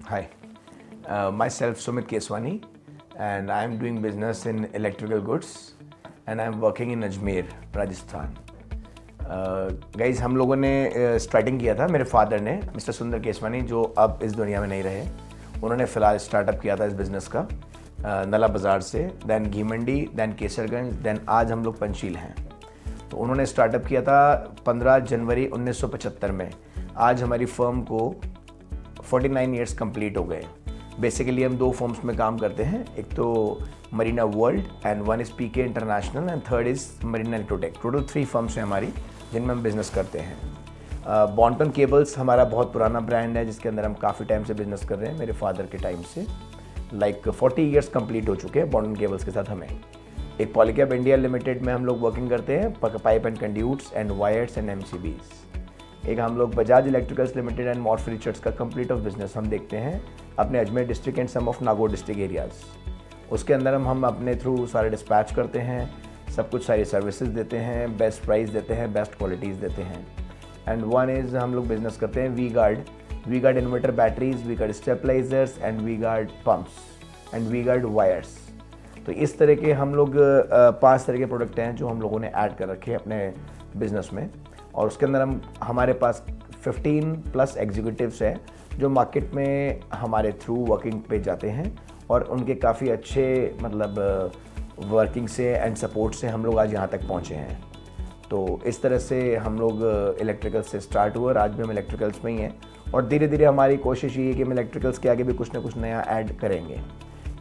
Hi, myself Sumit Keswani, and I am doing business in electrical goods, and I am working in Ajmer, Rajasthan. Guys हम लोगों ने starting किया था, मेरे father ने, mister सुंदर केसवानी, जो अब इस दुनिया में नहीं रहे। उन्होंने फ़िलहाल स्टार्टअप किया था इस बिज़नेस का नला बाज़ार से, दैन घी मंडी, दैन केसरगंज, दैन आज हम लोग पंचशील हैं। तो उन्होंने स्टार्टअप किया था 15 जनवरी 1975 में। आज हमारी फर्म को 49 ईयर्स कंप्लीट हो गए। बेसिकली हम दो फर्म्स में काम करते हैं, एक तो Marina World and one is PK International and third is Marina Electrotech. Total 3 firms हैं हमारी जिनमें हम बिज़नेस करते हैं। बॉन्टन केबल्स हमारा बहुत पुराना ब्रांड है जिसके अंदर हम काफ़ी टाइम से बिज़नेस कर रहे हैं, मेरे फादर के टाइम से। लाइक 40 ईयर्स कंप्लीट हो चुके हैं बॉन्टन केबल्स के साथ हमें। एक पॉलीकैब इंडिया लिमिटेड में हम लोग वर्किंग करते हैं, pipe and conduits and wires and MCBs. एक हम लोग Bajaj electricals limited and Morphy Richards का कंप्लीट ऑफ बिजनेस हम देखते हैं अपने Ajmer district and some of Nagaur district areas. उसके अंदर हम अपने थ्रू सारे डिस्पैच करते हैं, सब कुछ सारी सर्विसेज देते हैं, बेस्ट प्राइस देते हैं, बेस्ट क्वालिटीज़ देते हैं। एंड वन इज़ हम लोग बिजनेस करते हैं V Guard inverter batteries, V Guard stabilisers and V Guard pumps and V Guard wires. तो इस तरह के हम लोग 5 तरह के प्रोडक्ट हैं जो हम लोगों ने ऐड कर रखे हैं अपने बिज़नेस में। और उसके अंदर हमारे पास 15+ एग्जीक्यूटिव्स हैं जो मार्केट में हमारे थ्रू वर्किंग पे जाते हैं और उनके काफ़ी अच्छे वर्किंग से एंड सपोर्ट से हम लोग आज यहाँ तक पहुँचे हैं। तो इस तरह से हम लोग इलेक्ट्रिकल से स्टार्ट हुए और आज भी हम इलेक्ट्रिकल्स में ही हैं। और धीरे धीरे हमारी कोशिश ये है कि हम इलेक्ट्रिकल्स के आगे भी कुछ ना कुछ नया ऐड करेंगे।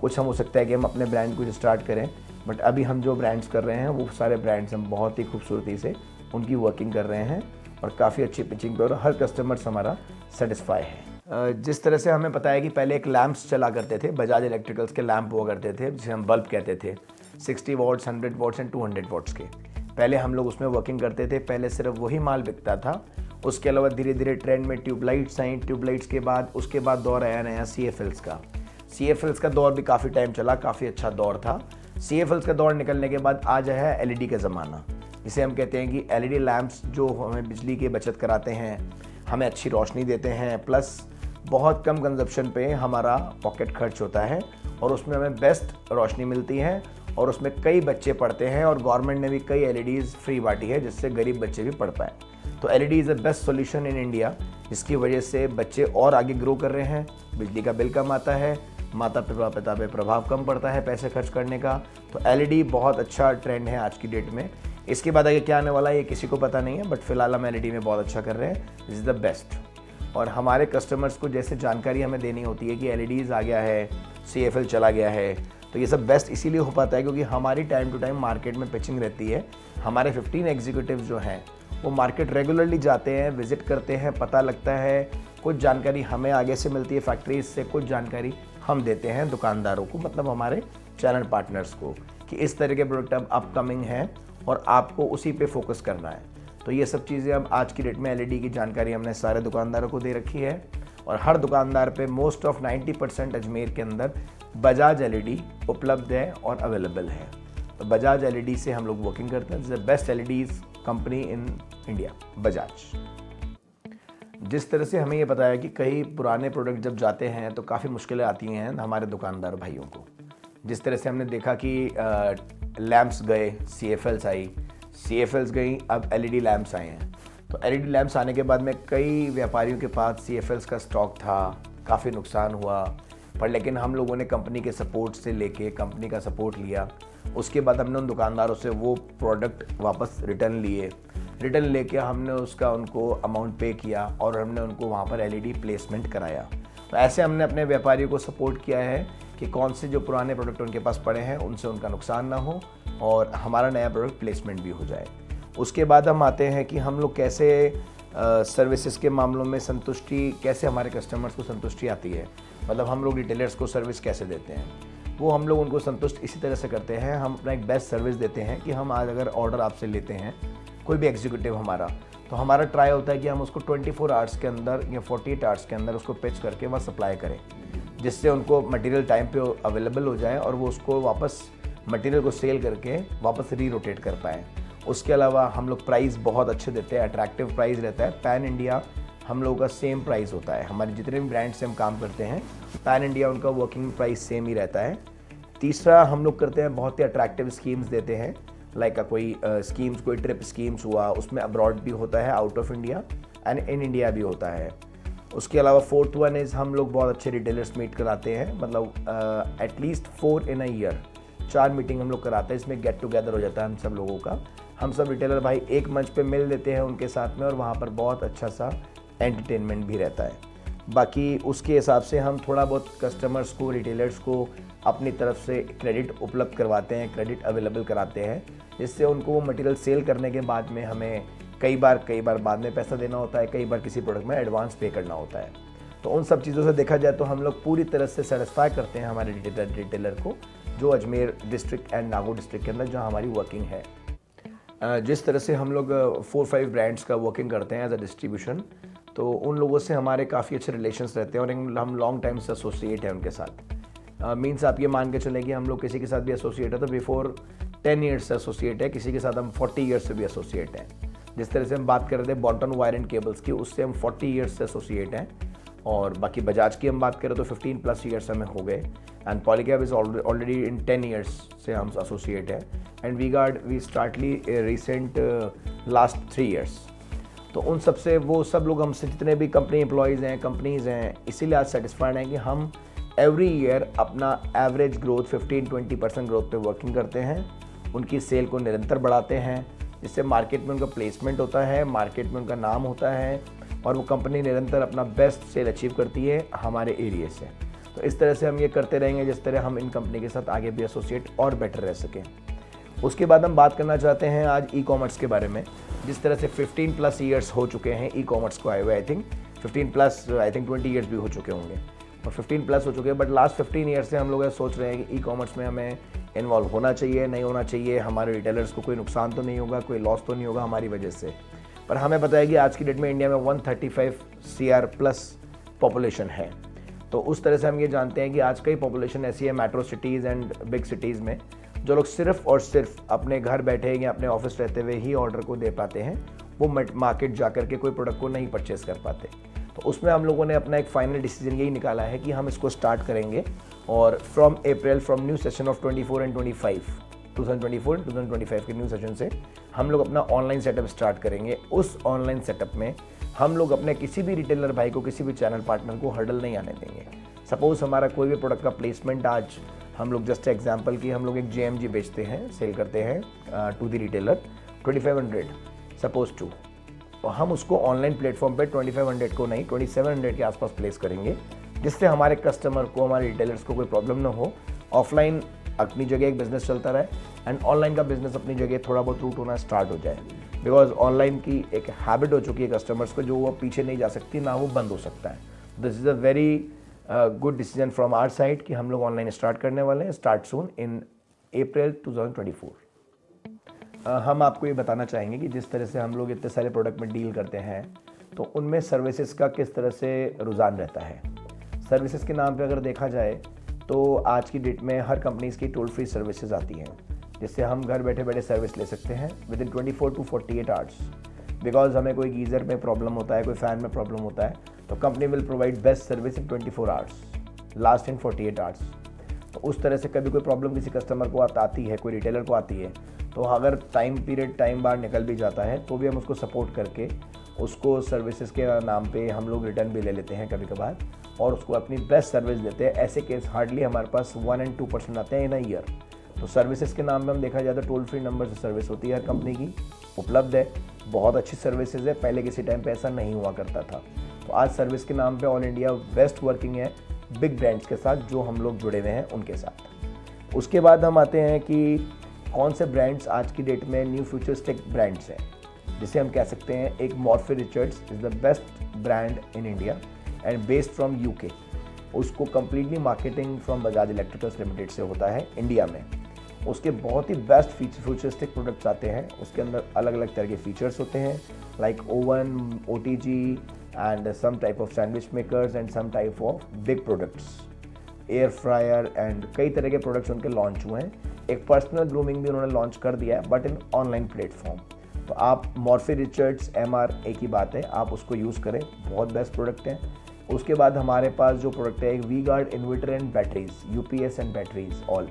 कुछ हम हो सकता है कि हम अपने ब्रांड को स्टार्ट करें, बट अभी हम जो ब्रांड्स कर रहे हैं वो सारे ब्रांड्स हम बहुत ही खूबसूरती से उनकी वर्किंग कर रहे हैं और काफ़ी अच्छी पिचिंग पे, और हर कस्टमर्स हमारा सेटिस्फाई है। जिस तरह से हमें पता है कि पहले एक लैंप्स चला करते थे, बजाज इलेक्ट्रिकल्स के लैंप हुआ करते थे जिसे हम बल्ब कहते थे, 60 वॉट्स, 100 वॉट्स एंड 200 वॉट्स के। पहले हम लोग उसमें वर्किंग करते थे, पहले सिर्फ वही माल बिकता था। उसके अलावा धीरे धीरे ट्रेंड में ट्यूबलाइट्स आई, ट्यूबलाइट्स के बाद उसके बाद दौर आया नया CFLs का। CFLs का दौर भी काफ़ी टाइम चला, काफ़ी अच्छा दौर था। CFLs का दौर निकलने के बाद आज है LED का ज़माना, जिसे हम कहते हैं कि LED लैंप्स जो हमें बिजली की बचत कराते हैं, हमें अच्छी रोशनी देते हैं, प्लस बहुत कम कंजप्शन पे हमारा पॉकेट खर्च होता है और उसमें हमें बेस्ट रोशनी मिलती है और उसमें कई बच्चे पढ़ते हैं और गवर्नमेंट ने भी कई LEDs फ्री बांटी है जिससे गरीब बच्चे भी पढ़ पाए। तो LED is the best solution in India, जिसकी वजह से बच्चे और आगे ग्रो कर रहे हैं, बिजली का बिल कम आता है, माता पिता पे प्रभाव कम पड़ता है पैसे खर्च करने का। तो LED बहुत अच्छा ट्रेंड है आज की डेट में। इसके बाद आगे क्या आने वाला है ये किसी को पता नहीं है, बट फिलहाल हम LED में बहुत अच्छा कर रहे हैं, दिस इज़ द बेस्ट। और हमारे कस्टमर्स को जैसे जानकारी हमें देनी होती है कि LEDs आ गया है, CFL चला गया है, तो ये सब बेस्ट इसीलिए हो पाता है क्योंकि हमारी टाइम टू टाइम मार्केट में पिचिंग रहती है। हमारे 15 एग्जीक्यूटिव जो हैं वो मार्केट रेगुलरली जाते हैं, विजिट करते हैं, पता लगता है, कुछ जानकारी हमें आगे से मिलती है फैक्ट्रीज से, कुछ जानकारी हम देते हैं दुकानदारों को, मतलब हमारे चैनल पार्टनर्स को, कि इस तरह के प्रोडक्ट अब अपकमिंग हैं और आपको उसी पे फोकस करना है। तो ये सब चीज़ें अब आज की डेट में LED की जानकारी हमने सारे दुकानदारों को दे रखी है और हर दुकानदार पे मोस्ट ऑफ 90% अजमेर के अंदर बजाज LED उपलब्ध है और अवेलेबल है। तो बजाज LED से हम लोग वर्किंग करते हैं, this is the best LEDs company in India, Bajaj. जिस तरह से हमें ये पता है कि कई पुराने प्रोडक्ट जब जाते हैं तो काफ़ी मुश्किलें आती हैं हमारे दुकानदार भाइयों को। जिस तरह से हमने देखा कि लैंप्स गए, CFLs आई, CFLs गई, अब LED लैंप्स आए हैं। तो LED लैंप्स आने के बाद में कई व्यापारियों के पास CFLs का स्टॉक था, काफ़ी नुकसान हुआ, पर लेकिन हम लोगों ने कंपनी के सपोर्ट से लेके कंपनी का सपोर्ट लिया। उसके बाद हमने उन दुकानदारों से वो प्रोडक्ट वापस रिटर्न लेके हमने उसका उनको अमाउंट पे किया और हमने उनको वहाँ पर LED प्लेसमेंट कराया। तो ऐसे हमने अपने व्यापारियों को सपोर्ट किया है कि कौन से जो पुराने प्रोडक्ट उनके पास पड़े हैं उनसे उनका नुकसान ना हो और हमारा नया प्रोडक्ट प्लेसमेंट भी हो जाए। उसके बाद हम आते हैं कि हम लोग कैसे सर्विसेज के मामलों में संतुष्टि, कैसे हमारे कस्टमर्स को संतुष्टि आती है, मतलब हम लोग रिटेलर्स को सर्विस कैसे देते हैं, वो हम लोग उनको संतुष्ट इसी तरह से करते हैं। हम अपना एक बेस्ट सर्विस देते हैं कि हम आज अगर ऑर्डर आपसे लेते हैं कोई भी एग्जीक्यूटिव हमारा, तो हमारा ट्राई होता है कि हम उसको 24 आवर्स के अंदर या 48 आवर्स के अंदर उसको पिच करके वह सप्लाई करें, जिससे उनको मटेरियल टाइम पे अवेलेबल हो जाए और वो उसको वापस मटेरियल को सेल करके वापस रीरोटेट कर पाएँ। उसके अलावा हम लोग प्राइस बहुत अच्छे देते हैं, अट्रैक्टिव प्राइस रहता है। पैन इंडिया हम लोगों का सेम प्राइस होता है। हमारे जितने भी ब्रांड से हम काम करते हैं पैन इंडिया उनका वर्किंग प्राइस सेम ही रहता है। तीसरा, हम लोग करते हैं बहुत ही अट्रैक्टिव स्कीम्स देते हैं, लाइक कोई स्कीम्स, कोई ट्रिप स्कीम्स हुआ, उसमें अब्रॉड भी होता है, out of India and in India भी होता है। उसके अलावा फोर्थ वन इज़ हम लोग बहुत अच्छे रिटेलर्स मीट कराते हैं, मतलब at least 4 in a year, 4 meeting हम लोग कराते हैं। इसमें गेट टुगेदर हो जाता है हम सब लोगों का। हम सब रिटेलर भाई एक मंच पे मिल लेते हैं उनके साथ में, और वहाँ पर बहुत अच्छा सा एंटरटेनमेंट भी रहता है। बाकी उसके हिसाब से हम थोड़ा बहुत कस्टमर्स को, रिटेलर्स को अपनी तरफ से क्रेडिट उपलब्ध करवाते हैं, क्रेडिट अवेलेबल कराते हैं, जिससे उनको वो मटेरियल सेल करने के बाद में हमें कई बार बाद में पैसा देना होता है, कई बार किसी प्रोडक्ट में एडवांस पे करना होता है। तो उन सब चीज़ों से देखा जाए तो हम लोग पूरी तरह से सेटिस्फाई करते हैं हमारे रिटेलर को, जो Ajmer district and Nagaur district के अंदर जहाँ हमारी वर्किंग है। जिस तरह से हम लोग 4-5 ब्रांड्स का वर्किंग करते हैं एज अ डिस्ट्रीब्यूशन, तो उन लोगों से हमारे काफ़ी अच्छे रिलेशंस रहते हैं और हम लॉन्ग टाइम से एसोसिएट हैं उनके साथ। मीन्स आप ये मान के चलें कि हम लोग किसी के साथ भी एसोसिएट है तो बिफोर 10 ईयर्स से एसोसिएट है, किसी के साथ हम 40 ईयर्स से भी एसोसिएट हैं। जिस तरह से हम बात कर रहे थे बॉन्टन वायर एंड केबल्स की, उससे हम 40 ईयर्स से एसोसिएट हैं। और बाकी बजाज की हम बात करें तो 15+ ईयर्स हमें हो गए, and Polycab is already in 10 years से हम एसोसिएट हैं, and V-Guard we started recent last 3 years. तो उन सब से वो सब लोग हमसे जितने भी कंपनी एम्प्लॉयज़ हैं, कंपनीज़ हैं, इसीलिए आज सेटिस्फाइड हैं कि हम एवरी ईयर अपना एवरेज ग्रोथ 15-20% ग्रोथ पे वर्किंग करते हैं, उनकी सेल को निरंतर बढ़ाते हैं, जिससे मार्केट में उनका प्लेसमेंट होता है, मार्केट में उनका नाम होता है, और वो कंपनी निरंतर अपना बेस्ट सेल अचीव करती है हमारे एरिया से। तो इस तरह से हम ये करते रहेंगे, जिस तरह हम इन कंपनी के साथ आगे भी एसोसिएट और बेटर रह सकें। उसके बाद हम बात करना चाहते हैं आज ई कॉमर्स के बारे में। जिस तरह से 15+ ईयर्स हो चुके हैं ई कॉमर्स को आए हुए, आई थिंक 20 ईयर्स भी हो चुके होंगे, और 15+ हो चुके हैं, बट लास्ट 15 ईयर्स से हम लोग सोच रहे हैं कि ई कॉमर्स में हमें इन्वॉल्व होना चाहिए, नहीं होना चाहिए, हमारे रिटेलर्स को कोई नुकसान तो नहीं होगा, कोई लॉस तो नहीं होगा हमारी वजह से। पर हमें पता है कि आज की डेट में इंडिया में 135 CR+ पॉपुलेशन है। तो उस तरह से हम ये जानते हैं कि आज कई पॉपुलेशन ऐसी है metro cities and big cities में, जो लोग सिर्फ और सिर्फ अपने घर बैठे या अपने ऑफिस रहते हुए ही ऑर्डर को दे पाते हैं, वो मार्केट जा कर के कोई प्रोडक्ट को नहीं परचेस कर पाते। तो उसमें हम लोगों ने अपना एक फाइनल डिसीजन यही निकाला है कि हम इसको स्टार्ट करेंगे, और फ्रॉम न्यू सेशन ऑफ 2024 के न्यू सेशन से हम लोग अपना ऑनलाइन सेटअप स्टार्ट करेंगे। उस ऑनलाइन सेटअप में हम लोग अपने किसी भी रिटेलर भाई को, किसी भी चैनल पार्टनर को हर्डल नहीं आने देंगे। सपोज हमारा कोई भी प्रोडक्ट का प्लेसमेंट, आज हम लोग जस्ट एग्जांपल की हम लोग एक JMG बेचते हैं, सेल करते हैं to the retailer 2500 suppose to, और हम उसको ऑनलाइन प्लेटफॉर्म पे 2500 को नहीं 2700 के आसपास प्लेस करेंगे, जिससे हमारे कस्टमर को, हमारे रिटेलर्स को कोई प्रॉब्लम ना हो। ऑफलाइन अपनी जगह एक बिज़नेस चलता रहे एंड ऑनलाइन का बिज़नेस अपनी जगह थोड़ा बहुत रूट होना स्टार्ट हो जाए, बिकॉज ऑनलाइन की एक हैबिट हो चुकी है कस्टमर्स को, जो वो पीछे नहीं जा सकती, ना वो बंद हो सकता है। This is a very good decision from our side कि हम लोग ऑनलाइन स्टार्ट करने वाले हैं, स्टार्ट सून इन अप्रैल 2024। हम आपको ये बताना चाहेंगे कि जिस तरह से हम लोग इतने सारे प्रोडक्ट में डील करते हैं, तो उनमें सर्विसेज का किस तरह से रुझान रहता है। सर्विसेज के नाम पे अगर देखा जाए तो आज की डेट में हर कंपनीज़ की टोल फ्री सर्विसेज आती हैं, जिससे हम घर बैठे बैठे सर्विस ले सकते हैं with in 24 to 48 hours. Because हमें कोई गीज़र में प्रॉब्लम होता है, कोई फ़ैन में प्रॉब्लम होता है, तो company will provide best service in 24 hours, last in 48 hours. तो उस तरह से कभी कोई प्रॉब्लम किसी कस्टमर को आती है, कोई रिटेलर को आती है, तो अगर टाइम बार निकल भी जाता है तो भी हम उसको सपोर्ट करके उसको सर्विसेज के नाम पे हम लोग रिटर्न भी ले लेते हैं कभी कभार, और उसको अपनी बेस्ट सर्विस देते हैं। ऐसे केस हार्डली हमारे पास 1 and 2% आते हैं इन अ ईयर। तो सर्विसेज के नाम पे हम देखा जाए तो टोल फ्री नंबर से सर्विस होती है हर कंपनी की, उपलब्ध है, बहुत अच्छी सर्विसेज है। पहले किसी टाइम पे ऐसा नहीं हुआ करता था। तो आज सर्विस के नाम पे ऑल इंडिया बेस्ट वर्किंग है बिग ब्रांड्स के साथ, जो हम लोग जुड़े हुए हैं उनके साथ। उसके बाद हम आते हैं कि कौन से ब्रांड्स आज की डेट में न्यू फ्यूचरिस्टिक ब्रांड्स हैं, जिसे हम कह सकते हैं एक Morphy Richards is the best brand in India and based from UK। उसको completely marketing from Bajaj electricals limited से होता है इंडिया में। उसके बहुत ही बेस्ट फ्यूचरिस्टिक प्रोडक्ट्स आते हैं, उसके अंदर अलग अलग तरह के फीचर्स होते हैं, like oven, OTG and some type of sandwich makers and some type of big products, air fryer and कई तरह के प्रोडक्ट्स उनके लॉन्च हुए हैं। एक पर्सनल ग्रूमिंग भी उन्होंने लॉन्च कर दिया है, बट इन ऑनलाइन प्लेटफॉर्म। तो आप मॉर्फी रिचर्ड्स MR एक ही बात है, आप उसको यूज़ करें, बहुत बेस्ट प्रोडक्ट है। उसके बाद हमारे पास जो प्रोडक्ट है एक V Guard inverter and batteries, UPS and batteries all.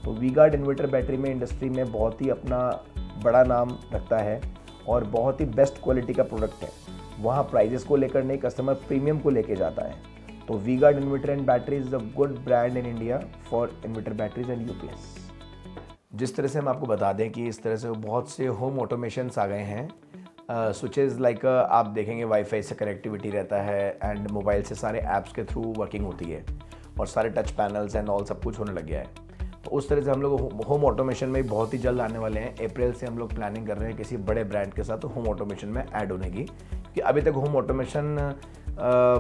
तो वी गार्ड इन्वर्टर बैटरी में इंडस्ट्री में बहुत ही अपना बड़ा नाम रखता है और बहुत ही बेस्ट क्वालिटी का प्रोडक्ट है। वहाँ प्राइजेस को लेकर नहीं, कस्टमर प्रीमियम को लेके जाता है। तो V Guard inverter and battery is a good brand in India for inverter batteries and UPS। जिस तरह से हम आपको बता दें कि इस तरह से बहुत से होम ऑटोमेशंस आ गए हैं, स्विचेस लाइक आप देखेंगे वाईफाई से कनेक्टिविटी रहता है एंड मोबाइल से सारे ऐप्स के थ्रू वर्किंग होती है और सारे टच पैनल्स एंड ऑल सब कुछ होने लग गया है। तो उस तरह से हम लोग होम ऑटोमेशन में बहुत ही जल्द आने वाले हैं। अप्रैल से हम लोग प्लानिंग कर रहे हैं किसी बड़े ब्रांड के साथ होम ऑटोमेशन में ऐड होने की, क्योंकि अभी तक होम ऑटोमेशन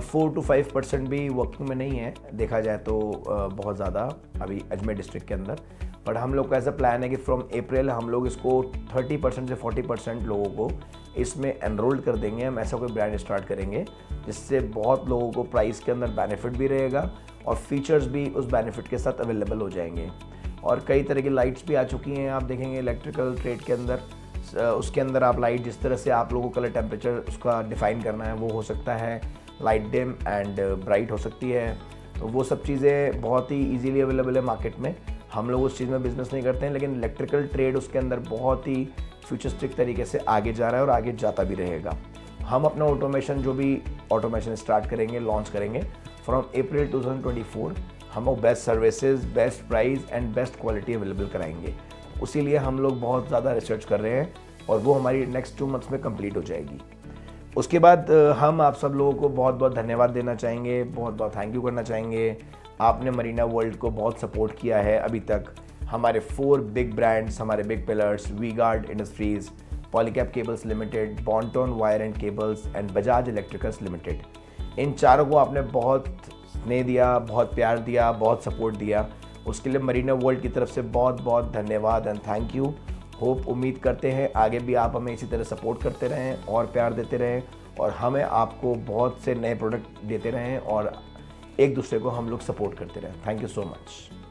4 to 5% भी वर्किंग में नहीं है, देखा जाए तो बहुत ज़्यादा अभी अजमेर डिस्ट्रिक्ट के अंदर। बट हम लोग का ऐसा प्लान है कि फ्रॉम अप्रैल हम लोग इसको 30% से 40% लोगों को इसमें एनरोल्ड कर देंगे। हम ऐसा कोई ब्रांड स्टार्ट करेंगे जिससे बहुत लोगों को प्राइस के अंदर बेनिफिट भी रहेगा और फीचर्स भी उस बेनिफिट के साथ अवेलेबल हो जाएंगे। और कई तरह की लाइट्स भी आ चुकी हैं, आप देखेंगे इलेक्ट्रिकल ट्रेड के अंदर, उसके अंदर आप लाइट जिस तरह से आप लोगों को कलर टेम्परेचर उसका डिफ़ाइन करना है वो हो सकता है, लाइट डिम एंड ब्राइट हो सकती है। तो वो सब चीज़ें बहुत ही ईजीली अवेलेबल है मार्केट में। हम लोग उस चीज़ में बिज़नेस नहीं करते हैं, लेकिन इलेक्ट्रिकल ट्रेड उसके अंदर बहुत ही फ्यूचरिस्टिक तरीके से आगे जा रहा है और आगे जाता भी रहेगा। हम अपना ऑटोमेशन जो भी ऑटोमेशन स्टार्ट करेंगे, लॉन्च करेंगे फ्रॉम अप्रैल 2024, हम वो best services, best price and best quality available कराएंगे। उसी लिए हम लोग बहुत ज़्यादा रिसर्च कर रहे हैं और वो हमारी नेक्स्ट 2 मंथ्स में कंप्लीट हो जाएगी। उसके बाद हम आप सब लोगों को बहुत बहुत धन्यवाद देना चाहेंगे, बहुत बहुत थैंक यू करना चाहेंगे। आपने मरीना वर्ल्ड को बहुत सपोर्ट किया है अभी तक। हमारे 4 बिग ब्रांड्स, हमारे big pillars, V-Guard industries, Polycab cables limited, Bonton wire and cables and Bajaj electricals limited, इन चारों को आपने बहुत स्नेह दिया, बहुत प्यार दिया, बहुत सपोर्ट दिया। उसके लिए मरीना वर्ल्ड की तरफ से बहुत बहुत धन्यवाद एंड थैंक यू। होप, उम्मीद करते हैं आगे भी आप हमें इसी तरह सपोर्ट करते रहें और प्यार देते रहें और हमें आपको बहुत से नए प्रोडक्ट देते रहें और एक दूसरे को हम लोग सपोर्ट करते रहें। Thank you so much.